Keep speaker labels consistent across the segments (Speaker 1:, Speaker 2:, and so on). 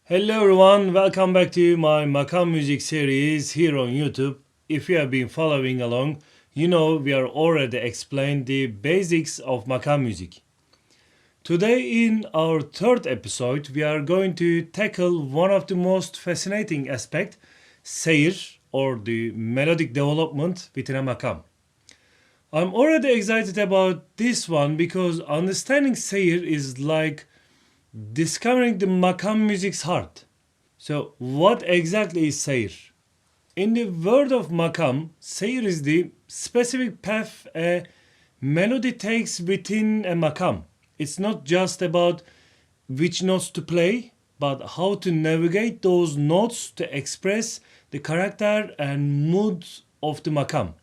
Speaker 1: Hello everyone, welcome back to my Makam music series here on YouTube. If you have been following along, you know we are already explained the basics of Makam music. Today in our third episode, we are going to tackle one of the most fascinating aspects, Seyir, or the melodic development within a Makam. I'm already excited about this one because understanding Seyir is like discovering the Makam music's heart. So, what exactly is Seyir? In the word of Makam, Seyir is the specific path a melody takes within a Makam. It's not just about which notes to play, but how to navigate those notes to express the character and mood of the Makam.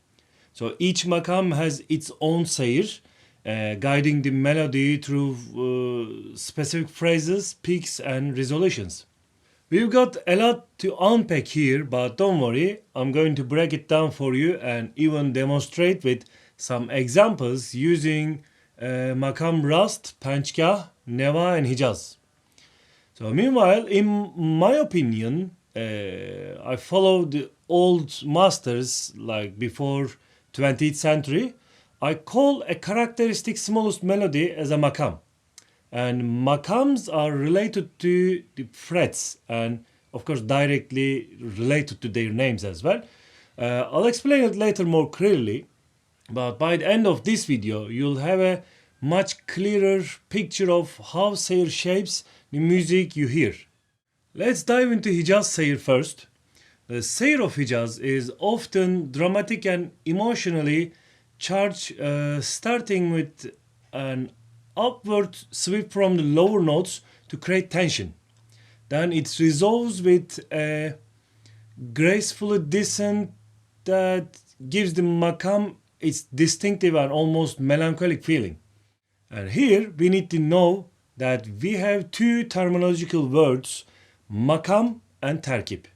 Speaker 1: So each Makam has its own Seyir, guiding the melody through specific phrases, peaks, and resolutions. We've got a lot to unpack here, but don't worry, I'm going to break it down for you and even demonstrate with some examples using Makam Rast, Pencgah, Neva, and Hicaz. So meanwhile, in my opinion, I follow the old masters like before 20th century. I call a characteristic smallest melody as a makam. And makams are related to the frets and of course directly related to their names as well. I'll explain it later more clearly, but by the end of this video you'll have a much clearer picture of how Seyir shapes the music you hear. Let's dive into Hicaz Seyir first. The Seyir of Hicaz is often dramatic and emotionally charged, starting with an upward sweep from the lower notes to create tension. Then it resolves with a graceful descent that gives the makam its distinctive and almost melancholic feeling. And here we need to know that we have two terminological words, makam and terkip.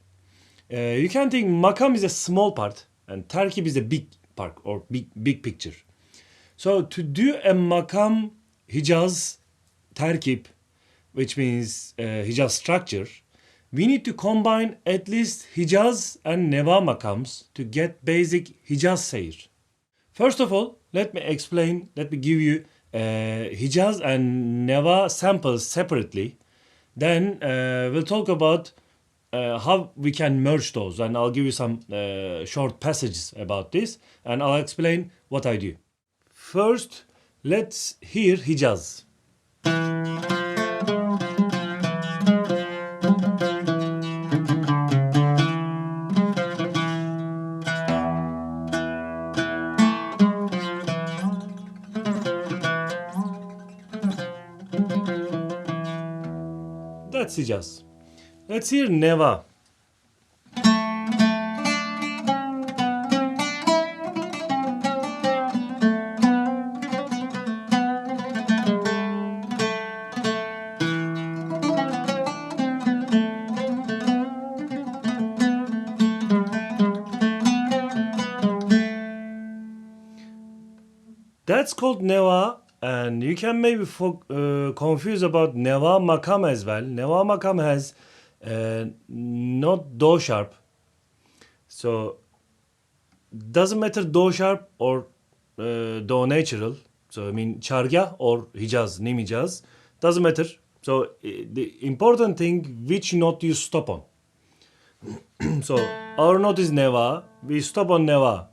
Speaker 1: You can think makam is a small part and terkip is a big part or big picture. So to do a makam Hicaz terkip, which means Hicaz structure, we need to combine at least Hicaz and Neva makams to get basic Hicaz Seyir. First of all, let me give you Hicaz and Neva samples separately. Then we'll talk about how we can merge those, and I'll give you some short passages about this, and I'll explain what I do. First, let's hear Hicaz. That's Hicaz. Let's hear Neva. That's called Neva, and you can maybe confuse about Neva Makam as well. Neva Makam has not do sharp, so doesn't matter do sharp or do natural. So I mean Pencgah or Hicaz, Nim Hicaz, doesn't matter. So the important thing which note you stop on. So our note is Neva. We stop on Neva.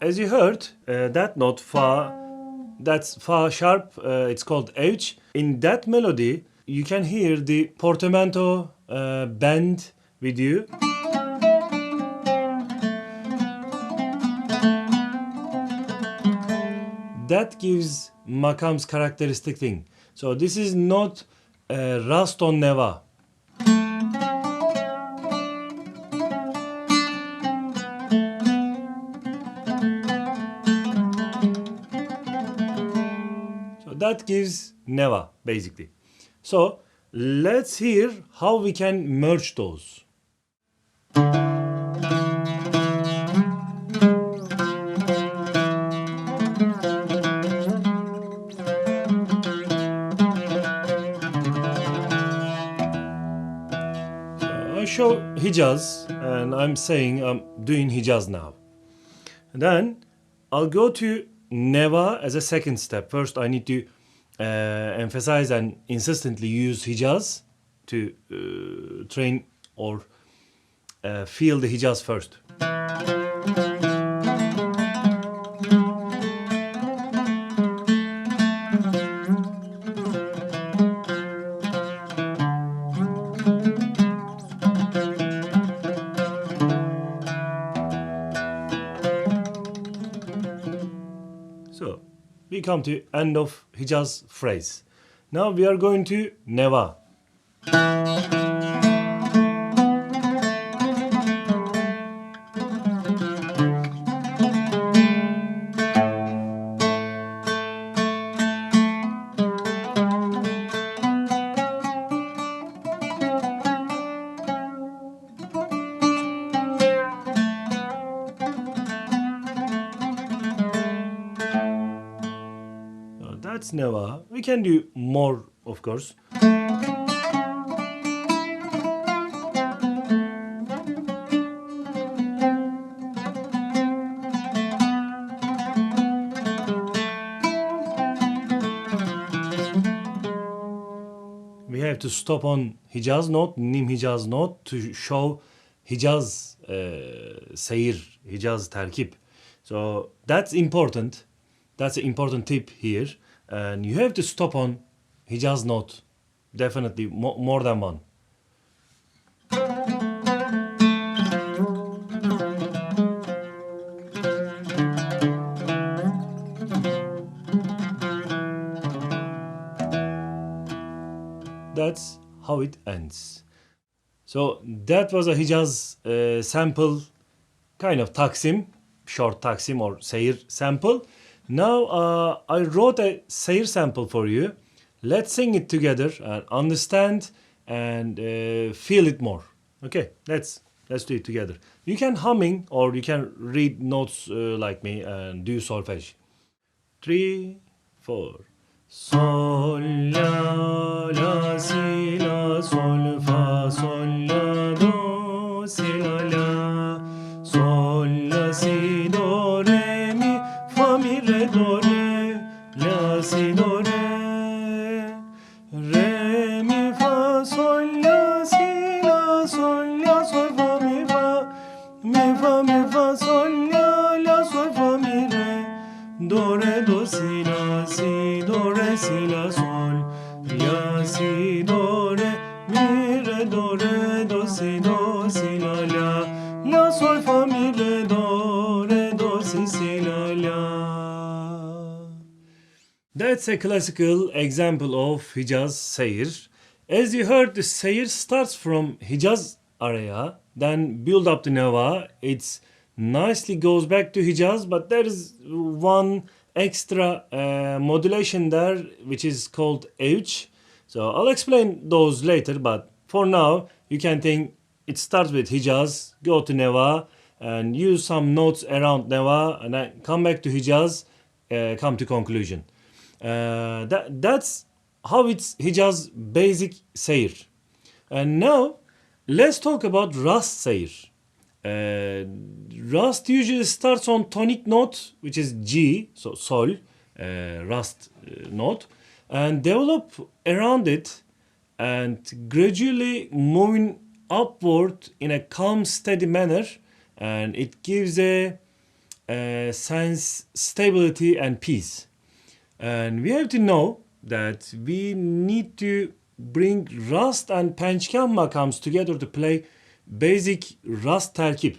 Speaker 1: As you heard, that note fa, that's fa sharp. It's called H. In that melody, you can hear the portamento bend with you. That gives Makam's characteristic thing. So this is not Rast on Neva. That gives Neva basically. So let's hear how we can merge those. Hicaz, and I'm saying I'm doing Hicaz now. And then I'll go to Neva as a second step. First, I need to emphasize and insistently use Hicaz to train or feel the Hicaz first. So we come to end of Hicaz phrase. Now we are going to Neva. That's Neva. We can do more, of course. We have to stop on Hicaz note, Nim Hicaz note to show Hicaz Seyir, Hicaz terkip. So that's important. That's an important tip here. And you have to stop on Hicaz note. Definitely more than one. That's how it ends. So that was a Hicaz sample, kind of taksim, short taksim or Seyir sample. Now I wrote a Seyir sample for you. Let's sing it together and understand and feel it more. Okay, let's do it together. You can humming or you can read notes like me and do solfege. 3, 4. Sol, la, la, si, la, sol, fa, sol, la, do, si, la, la. Sol, la, si, do, re, mi, fa, mi, re, do, re, la, si, do, re. Re, mi, fa, sol, la, si, la, sol, fa, mi, fa, sol, la, sol, fa, mi, re. Do, re, do, si, la, si, do, re, si, la, sol, la, si, do, re, mi, re, do, si, la, sol, fa, mi, re, do, si, la. That's a classical example of Hicaz Seyir. As you heard, the Seyir starts from Hicaz area, then build up to Neva. It's nicely goes back to Hicaz, but there is one extra modulation there which is called H. So I'll explain those later, but for now you can think it starts with Hicaz, go to Neva and use some notes around Neva and then come back to Hicaz, come to conclusion. That's how it's Hicaz basic Seyir. And now let's talk about Rast Seyir. Rast usually starts on tonic note, which is G, so Sol, Rast note, and develop around it and gradually moving upward in a calm, steady manner, and it gives a sense stability and peace. And we have to know that we need to bring Rast and Pencgah makams together to play basic Rast terkip.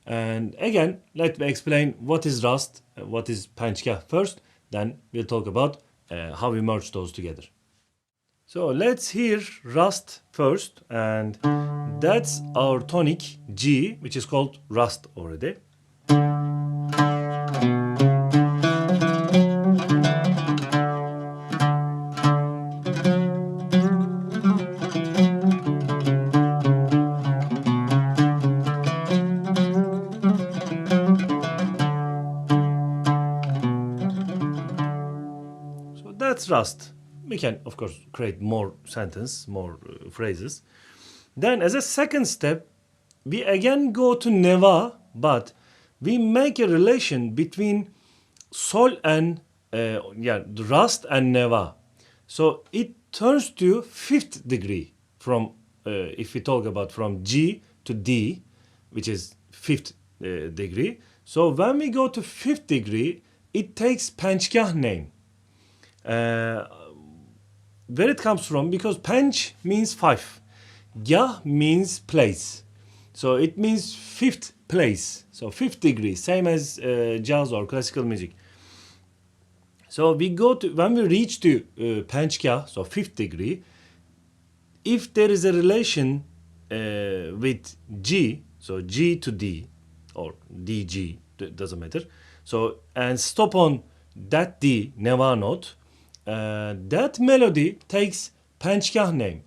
Speaker 1: And again, let me explain what is Rast, what is Pencgah first, then we'll talk about how we merge those together. So let's hear Rast first, and that's our tonic G, which is called Rast already. That's Rast. We can, of course, create more sentence, more phrases. Then as a second step, we again go to Neva, but we make a relation between Sol and Rast and Neva. So it turns to fifth degree from, if we talk about from G to D, which is fifth degree. So when we go to fifth degree, it takes Pencgah name. Where it comes from, because Pench means five, Gah means place. So it means fifth place. So fifth degree, same as jazz or classical music. So we go to, when we reach to Pencgah, so fifth degree, if there is a relation with G, so G to D or DG, doesn't matter. So, and stop on that D, Neva note, that melody takes Pencgah name.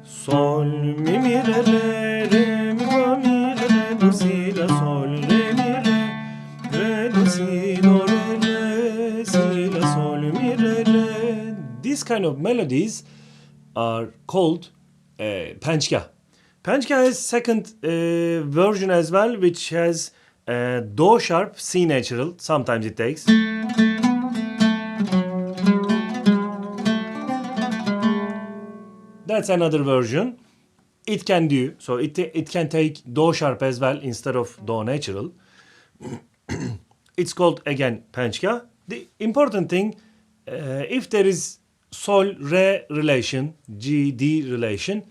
Speaker 1: Sol, mi, mi, re, re, re, mi, fa, mi, re, re, do, si, la, sol, re, mi, re, do, si, do, re, re, si, la, sol, mi, re, re. These kind of melodies are called Pencgah. Pencgah has second version as well, which has Do sharp, C natural, sometimes it takes. That's another version. It can do, so it can take Do sharp as well instead of Do natural. It's called again Pencgah. The important thing, if there is Sol Re relation, G D relation,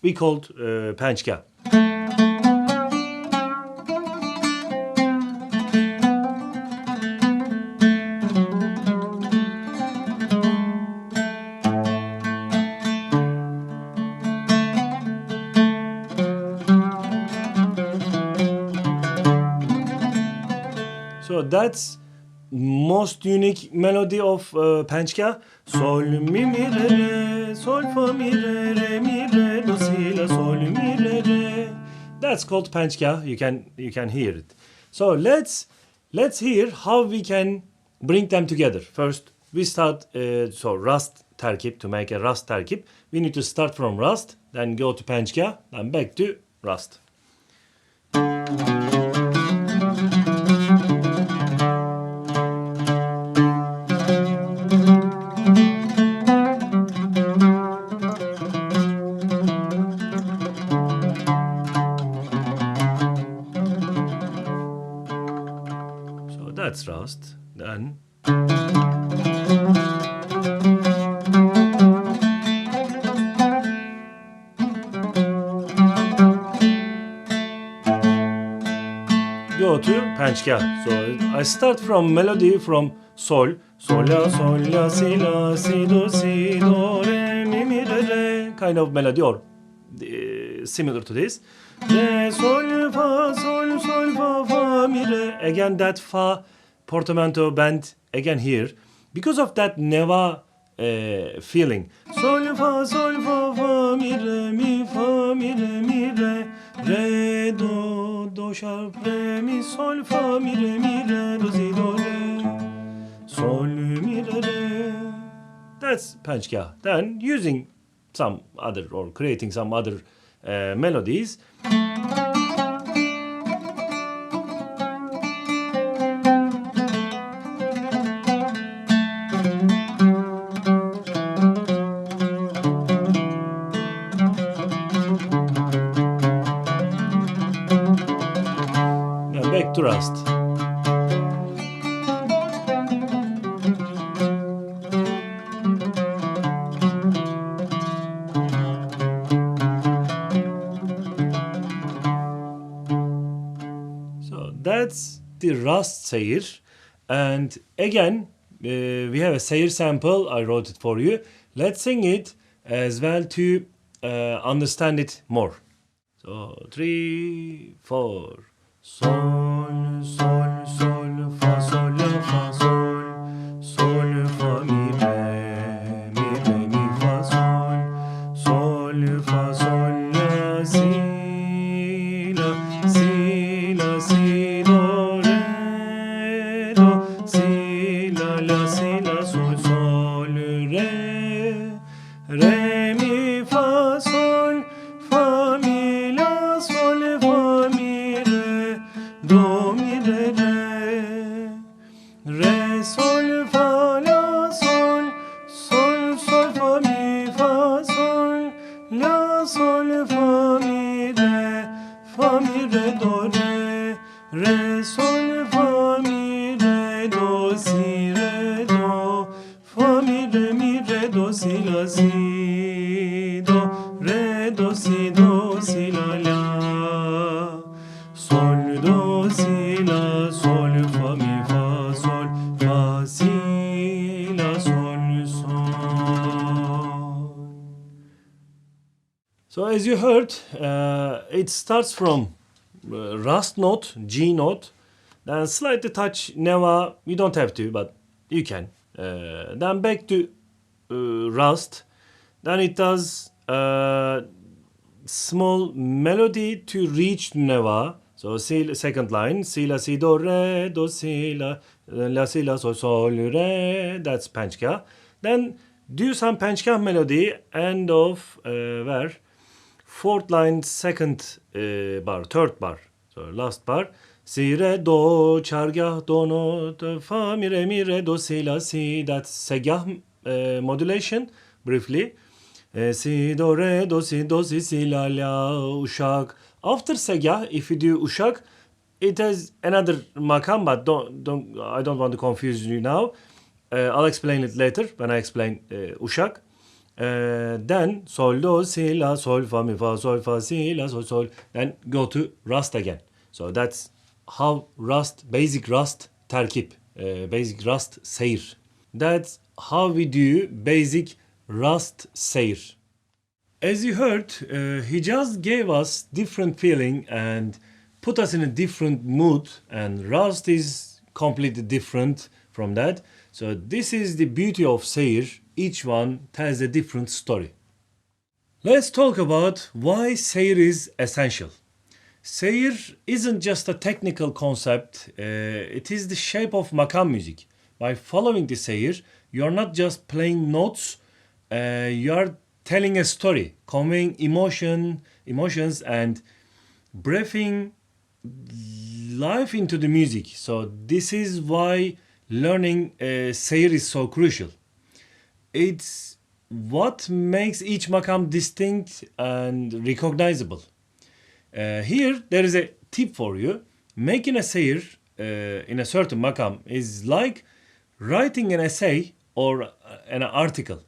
Speaker 1: we called Pencgah. So that's most unique melody of Pencgah. Sol mi mi re re, sol fa mi re re mi re do si la sol mi re re. That's called Pencgah. You can hear it. So let's hear how we can bring them together. First we start so Rast terkip. To make a Rast terkip, we need to start from Rast, then go to Pencgah, then back to Rast. That's Rast. Then go to Pencgah. So I start from melody from Sol, Sol la, si do, re, mi, re, kind of melody, or similar to this. Re, sol, fa, mi, re. Again that fa portamento bend again here, because of that Neva feeling. Sol, fa, mi, re, do sharp, re, mi, sol, fa, mi, re, do, si, do, re, sol, mi, re. That's Pencgah. Then using some other, or creating some other melodies. Back to Rast. So that's the Rast Seyir. And again, we have a Seyir sample. I wrote it for you. Let's sing it as well to understand it more. So 3, 4. Sol, sol, sol, fa, sol, la, fa, sol, fa, mi, re, mi, fa, sol, fa, sol, la, si, do, re, do, si, la, sol, re, mi, fa, sol, fa, mi, re, sol, fa, mi, re, do, si, do, fa, mi, re, do, si, la, si, do, re, do, si, la, la, sol, do, si, la, sol, fa, mi, fa, sol, fa, si, la, sol, sol. So as you heard, it starts from Rast note, G note, then slightly touch Neva, you don't have to, but you can. Then back to Rast, then it does small melody to reach Neva. So si, second line, si, la, si, do, re, do, si, la, si, la, sol, sol, re, that's Pencgah. Then do some Pencgah melody, end of where? Fourth line, second bar, third bar, so last bar. Si, re, do, çargah, do, no, fa, mi, re, do, si, la, si. That's segah modulation, briefly. Si, do, re, do, si, la, uşak. After segah, if you do uşak, it has another makam, but I don't want to confuse you now. I'll explain it later when I explain uşak. Then sol, do, si, la, sol, fa, mi, fa, sol, fa, si, la, sol, sol. Then go to Rast again. So that's how Rast, basic Rast terkip, basic Rast Seyir. That's how we do basic Rast Seyir. As you heard, Hicaz gave us different feeling and put us in a different mood, and Rast is completely different from that. So this is the beauty of Seyir. Each one tells a different story. Let's talk about why Seyir is essential. Seyir isn't just a technical concept, it is the shape of makam music. By following the Seyir, you are not just playing notes, you are telling a story, conveying emotions and breathing life into the music. So this is why learning Seyir is so crucial. It's what makes each makam distinct and recognizable. Here there is a tip for you. Making a Seyir in a certain makam is like writing an essay or an article.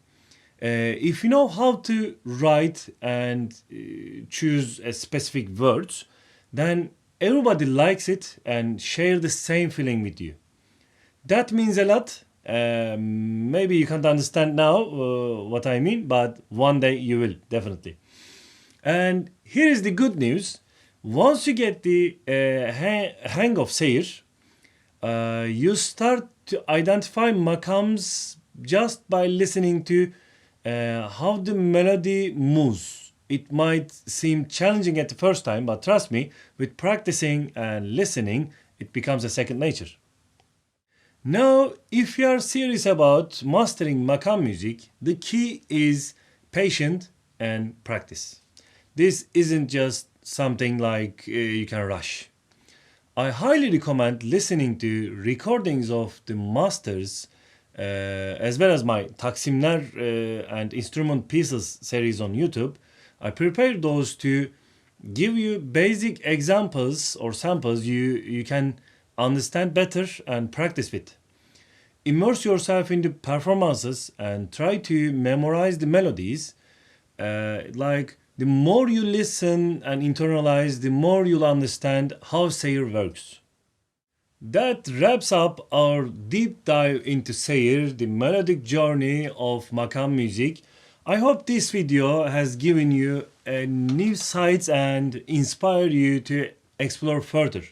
Speaker 1: If you know how to write and choose a specific words, then everybody likes it and share the same feeling with you. That means a lot. Maybe you can't understand now what I mean, but one day you will, definitely. And here is the good news. Once you get the hang of Seyir, you start to identify makams just by listening to how the melody moves. It might seem challenging at the first time, but trust me, with practicing and listening, it becomes a second nature. Now, if you are serious about mastering makam music, the key is patience and practice. This isn't just something like you can rush. I highly recommend listening to recordings of the masters as well as my Taksimler and instrument pieces series on YouTube. I prepared those to give you basic examples or samples you can understand better and practice with. Immerse yourself in the performances and try to memorize the melodies. Like the more you listen and internalize, the more you'll understand how Seyir works. That wraps up our deep dive into Seyir, the melodic journey of makam music. I hope this video has given you a new sights and inspired you to explore further.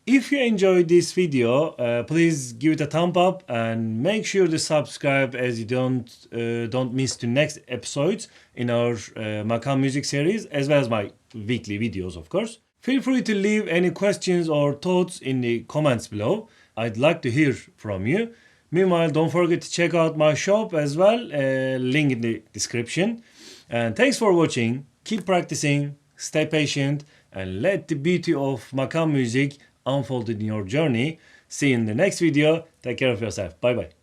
Speaker 1: If you enjoyed this video, please give it a thumb up and make sure to subscribe as you don't miss the next episodes in our makam music series, as well as my weekly videos, of course. Feel free to leave any questions or thoughts in the comments below. I'd like to hear from you. Meanwhile, don't forget to check out my shop as well, link in the description. And thanks for watching. Keep practicing, stay patient, and let the beauty of makam music unfold in your journey. See you in the next video. Take care of yourself. Bye bye.